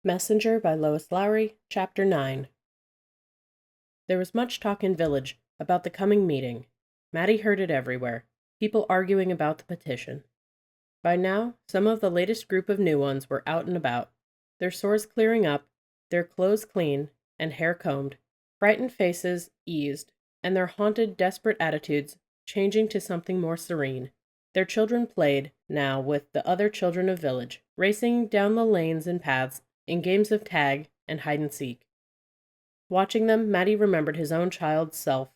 Messenger by Lois Lowry, Chapter 9. There was much talk in village about the coming meeting. Maddie heard it everywhere, people arguing about the petition. By now, some of the latest group of new ones were out and about, their sores clearing up, their clothes clean and hair combed, frightened faces eased, and their haunted, desperate attitudes changing to something more serene. Their children played, now, with the other children of village, racing down the lanes and paths in games of tag and hide-and-seek. Watching them, Maddie remembered his own child's self,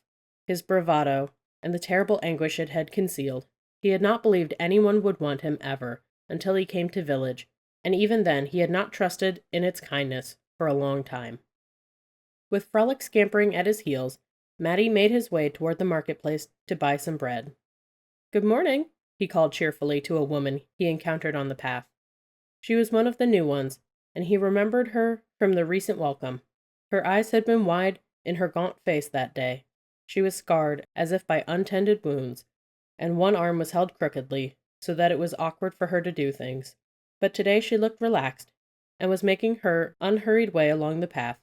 his bravado, and the terrible anguish it had concealed. He had not believed anyone would want him ever, until he came to village, and even then he had not trusted in its kindness for a long time. With Frolic scampering at his heels, Maddie made his way toward the marketplace to buy some bread. "Good morning," he called cheerfully to a woman he encountered on the path. She was one of the new ones, and he remembered her from the recent welcome. Her eyes had been wide in her gaunt face that day. She was scarred, as if by untended wounds, and one arm was held crookedly, so that it was awkward for her to do things. But today she looked relaxed, and was making her unhurried way along the path.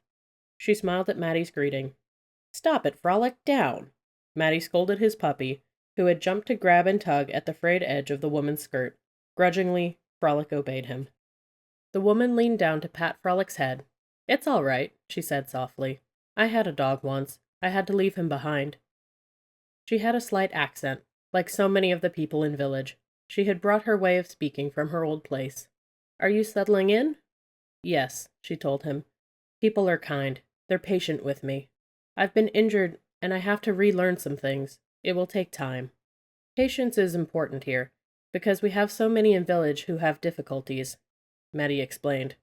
She smiled at Maddie's greeting. "Stop it, Frolic, down!" Maddie scolded his puppy, who had jumped to grab and tug at the frayed edge of the woman's skirt. Grudgingly, Frolic obeyed him. The woman leaned down to pat Frolic's head. "It's all right," she said softly. "I had a dog once. I had to leave him behind." She had a slight accent, like so many of the people in village. She had brought her way of speaking from her old place. "Are you settling in?" "Yes," she told him. "People are kind. They're patient with me. I've been injured, and I have to relearn some things. It will take time. Patience is important here, because we have so many in village who have difficulties," Maddie explained.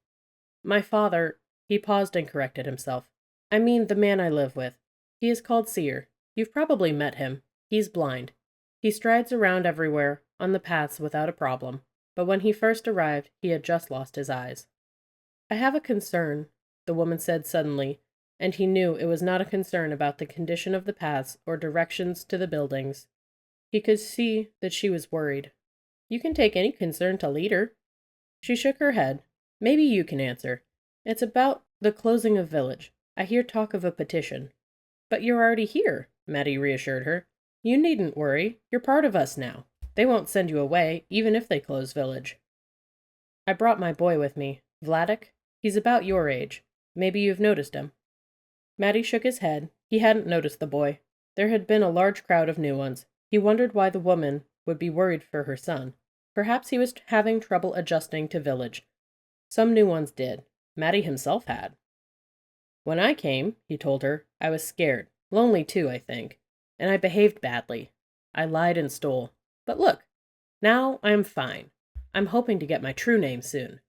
"My father—" He paused and corrected himself. "I mean the man I live with. He is called Seer. You've probably met him. He's blind. He strides around everywhere, on the paths without a problem, but when he first arrived, he had just lost his eyes." "I have a concern," the woman said suddenly, and he knew it was not a concern about the condition of the paths or directions to the buildings. He could see that she was worried. "You can take any concern to leader." She shook her head. "Maybe you can answer. It's about the closing of village. I hear talk of a petition." "But you're already here," Maddie reassured her. "You needn't worry. You're part of us now. They won't send you away, even if they close village." "I brought my boy with me, Vladik. He's about your age. Maybe you've noticed him." Maddie shook his head. He hadn't noticed the boy. There had been a large crowd of new ones. He wondered why the woman would be worried for her son. Perhaps he was having trouble adjusting to village. Some new ones did. Maddie himself had. "When I came," he told her, "I was scared. Lonely too, I think. And I behaved badly. I lied and stole. But look, now I'm fine. I'm hoping to get my true name soon."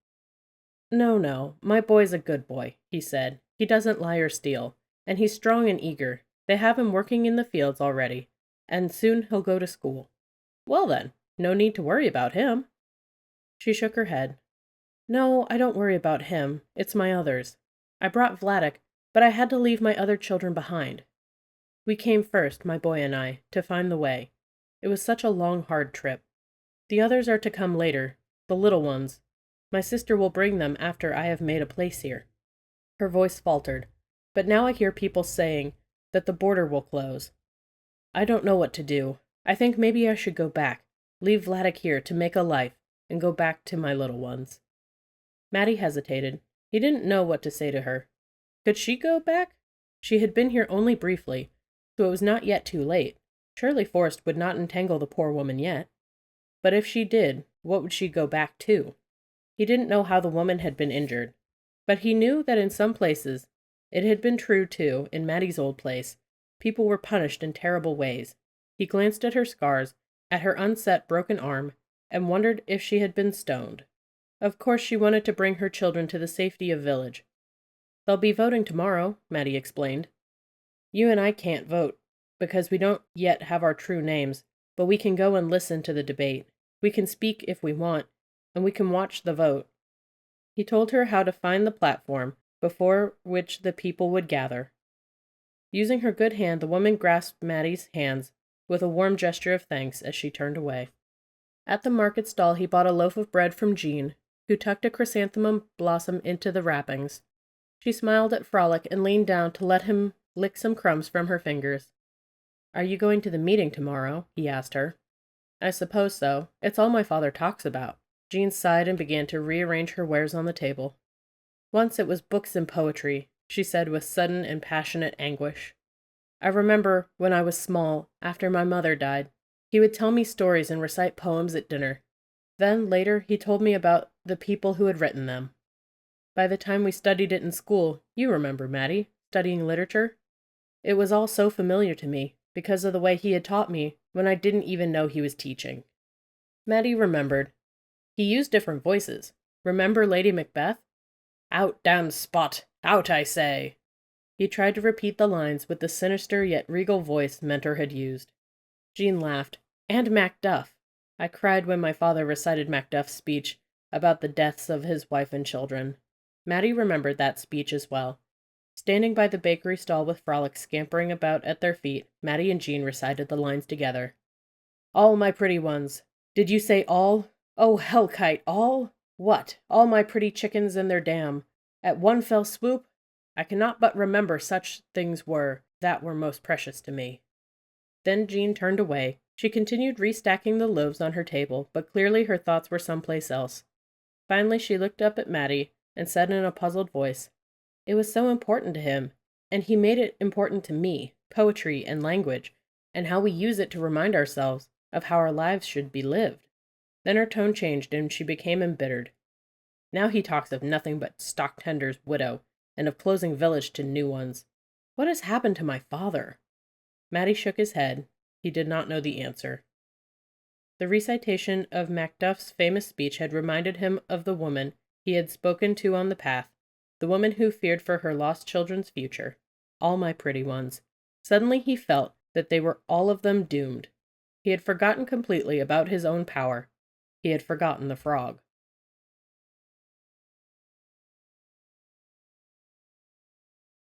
No, my boy's a good boy," he said. "He doesn't lie or steal, and he's strong and eager. They have him working in the fields already, and soon he'll go to school." "Well then, no need to worry about him." She shook her head. "No, I don't worry about him. It's my others. I brought Vladik, but I had to leave my other children behind. We came first, my boy and I, to find the way. It was such a long, hard trip. The others are to come later, the little ones. My sister will bring them after I have made a place here." Her voice faltered, but now I hear people saying that the border will close. I don't know what to do. I think maybe I should go back, leave Vladik here to make a life, and go back to my little ones. Maddie hesitated. He didn't know what to say to her. Could she go back? She had been here only briefly, so it was not yet too late. Surely Forrest would not entangle the poor woman yet. But if she did, what would she go back to? He didn't know how the woman had been injured, but he knew that in some places, it had been true too, in Maddie's old place, people were punished in terrible ways. He glanced at her scars, at her unset broken arm, and wondered if she had been stoned. Of course she wanted to bring her children to the safety of village. "They'll be voting tomorrow," Maddie explained. "You and I can't vote, because we don't yet have our true names, but we can go and listen to the debate. We can speak if we want, and we can watch the vote." He told her how to find the platform before which the people would gather. Using her good hand, the woman grasped Maddie's hands with a warm gesture of thanks as she turned away. At the market stall he bought a loaf of bread from Jean, who tucked a chrysanthemum blossom into the wrappings. She smiled at Frolic and leaned down to let him lick some crumbs from her fingers. "Are you going to the meeting tomorrow?" he asked her. "I suppose so. It's all my father talks about." Jean sighed and began to rearrange her wares on the table. "Once it was books and poetry," she said with sudden and passionate anguish. "I remember when I was small, after my mother died, he would tell me stories and recite poems at dinner. Then, later, he told me about the people who had written them. By the time we studied it in school, you remember, Maddie, studying literature? It was all so familiar to me, because of the way he had taught me when I didn't even know he was teaching." Maddie remembered. He used different voices. Remember Lady Macbeth? "Out, damned spot! Out, I say!" He tried to repeat the lines with the sinister yet regal voice Mentor had used. Jean laughed. "And Macduff. I cried when my father recited Macduff's speech about the deaths of his wife and children." Maddie remembered that speech as well. Standing by the bakery stall with Frolic scampering about at their feet, Maddie and Jean recited the lines together. "All my pretty ones. Did you say all? Oh, hellkite, all? What, all my pretty chickens and their dam? At one fell swoop? I cannot but remember such things were, that were most precious to me." Then Jean turned away. She continued restacking the loaves on her table, but clearly her thoughts were someplace else. Finally she looked up at Maddie and said in a puzzled voice, "It was so important to him, and he made it important to me, poetry and language, and how we use it to remind ourselves of how our lives should be lived." Then her tone changed and she became embittered. "Now he talks of nothing but Stocktender's widow, and of closing village to new ones. What has happened to my father?" Maddie shook his head. He did not know the answer. The recitation of Macduff's famous speech had reminded him of the woman he had spoken to on the path, the woman who feared for her lost children's future. All my pretty ones. Suddenly he felt that they were all of them doomed. He had forgotten completely about his own power. He had forgotten the frog.